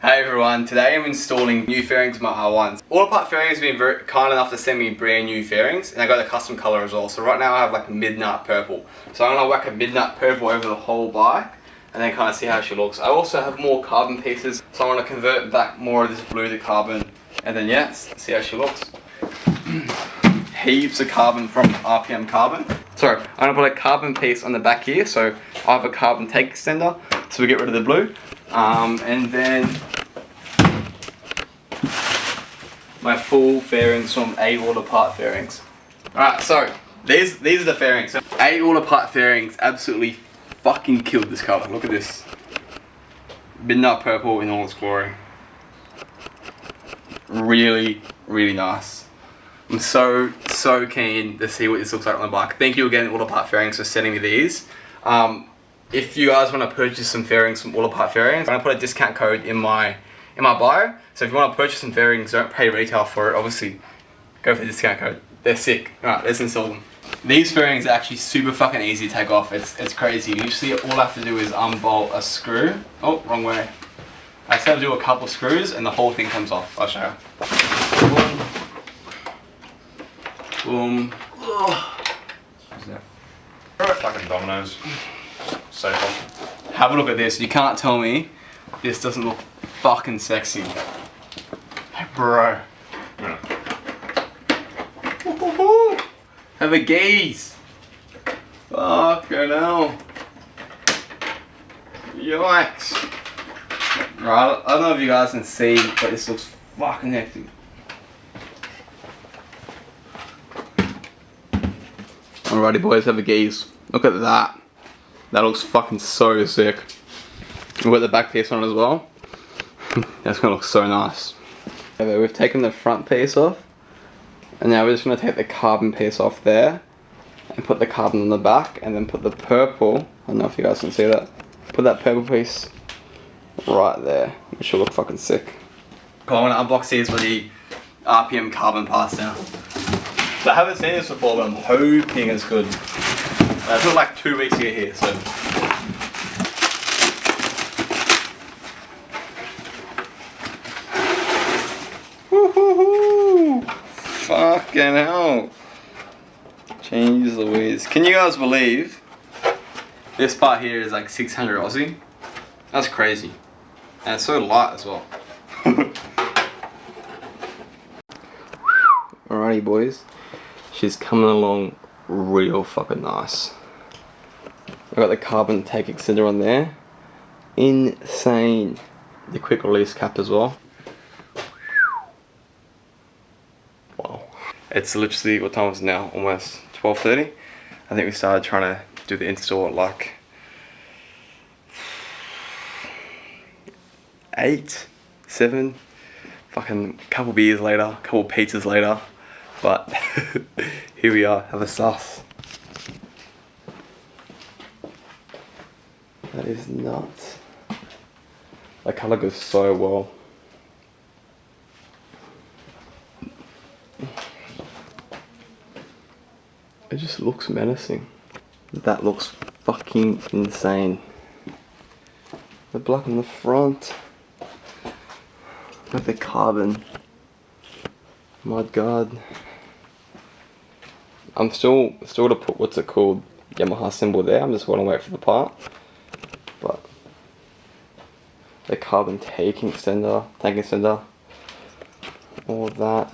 Hey everyone, today I'm installing new fairings to my R1s. Amotopart Fairing has been very kind enough to send me brand new fairings, and I got a custom colour as well. So right now I have like midnight purple. So I'm gonna whack a midnight purple over the whole bike and then kind of see how she looks. I also have more carbon pieces, so I'm gonna convert back more of this blue to carbon, and then yeah, see how she looks. Heaps of carbon from RPM Carbon. So I'm gonna put a carbon piece on the back here, so I have a carbon take extender, so we get rid of the blue. And then my full fairings from Amotopart Fairings. Alright, so these are the fairings. So Amotopart Fairings absolutely fucking killed this colour. Look at this. Midnight purple in all its glory. Really, really nice. I'm so keen to see what this looks like on the bike. Thank you again, Amotopart Fairings, for sending me these. If you guys want to purchase some fairings from Amotopart Fairings, I'm going to put a discount code in my bio. So if you want to purchase some fairings, don't pay retail for it. Obviously, go for the discount code. They're sick. Alright, let's install them. These fairings are actually super fucking easy to take off. It's crazy. Usually all I have to do is unbolt a screw. Oh, wrong way. I just have to do a couple screws and the whole thing comes off. I'll show you. Boom. Boom. Fucking dominoes. Safe off. Have a look at this. You can't tell me this doesn't look fucking sexy. Hey, bro. Yeah. Have a gaze. Fucking hell. Yikes. Right, I don't know if you guys can see, but this looks fucking hectic. Alrighty boys, have a gaze. Look at that. That looks fucking so sick. We've got the back piece on it as well. That's gonna look so nice. Okay, we've taken the front piece off, and now we're just gonna take the carbon piece off there, and put the carbon on the back, and then put the purple, I don't know if you guys can see that, put that purple piece right there, which will look fucking sick. Cool, I'm gonna unbox these with the RPM Carbon parts now. So I haven't seen this before, but I'm hoping it's good. It took like 2 weeks to get here, so. Woohoo! Fucking hell. Jeez Louise. Can you guys believe this part here is like 600 Aussie? That's crazy. And it's so light as well. Alrighty boys. She's coming along real fucking nice. I've got the carbon take extender on there. Insane. The quick release cap as well. Wow. It's literally, what time is it now? Almost 12:30. I think we started trying to do the install at like 8, 7. Fucking couple beers later, couple pizzas later. But here we are, have a sauce. That is nuts. That colour goes so well. It just looks menacing. That looks fucking insane. The black on the front. With the carbon. My god. I'm still to put, what's it called, Yamaha symbol there. I'm just want to wait for the part. But the carbon tank extender, all of that.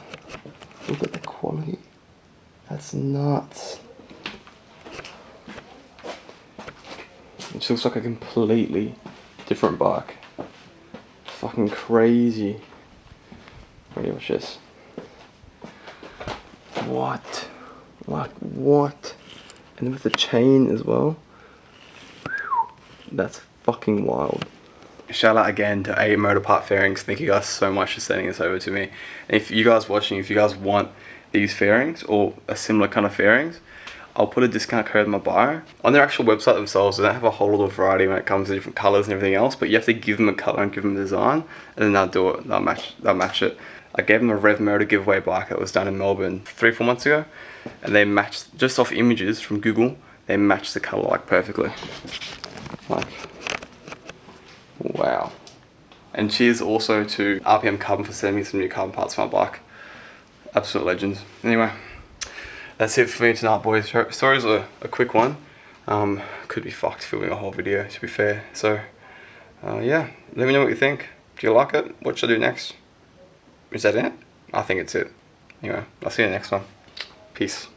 Look at the quality. That's nuts. It just looks like a completely different bike. Fucking crazy. Ready, watch this. What? Like what? And with the chain as well. That's fucking wild. Shout out again to Amotopart Fairings. Thank you guys so much for sending this over to me. And if you guys watching, if you guys want these fairings or a similar kind of fairings, I'll put a discount code in my bio. On their actual website themselves, they don't have a whole lot of variety when it comes to different colours and everything else, but you have to give them a colour and give them a design, and then they'll do it, they'll match it. I gave them a Rev Motor giveaway bike that was done in Melbourne 3-4 months ago, and they matched, just off images from Google, they matched the colour like perfectly. Like, wow. And cheers also to RPM Carbon for sending me some new carbon parts for my bike. Absolute legends. Anyway, that's it for me tonight, boys. Story's a quick one. Could be fucked filming a whole video, to be fair. So, yeah, let me know what you think. Do you like it? What should I do next? Is that it? I think it's it. Anyway, I'll see you in the next one. Peace.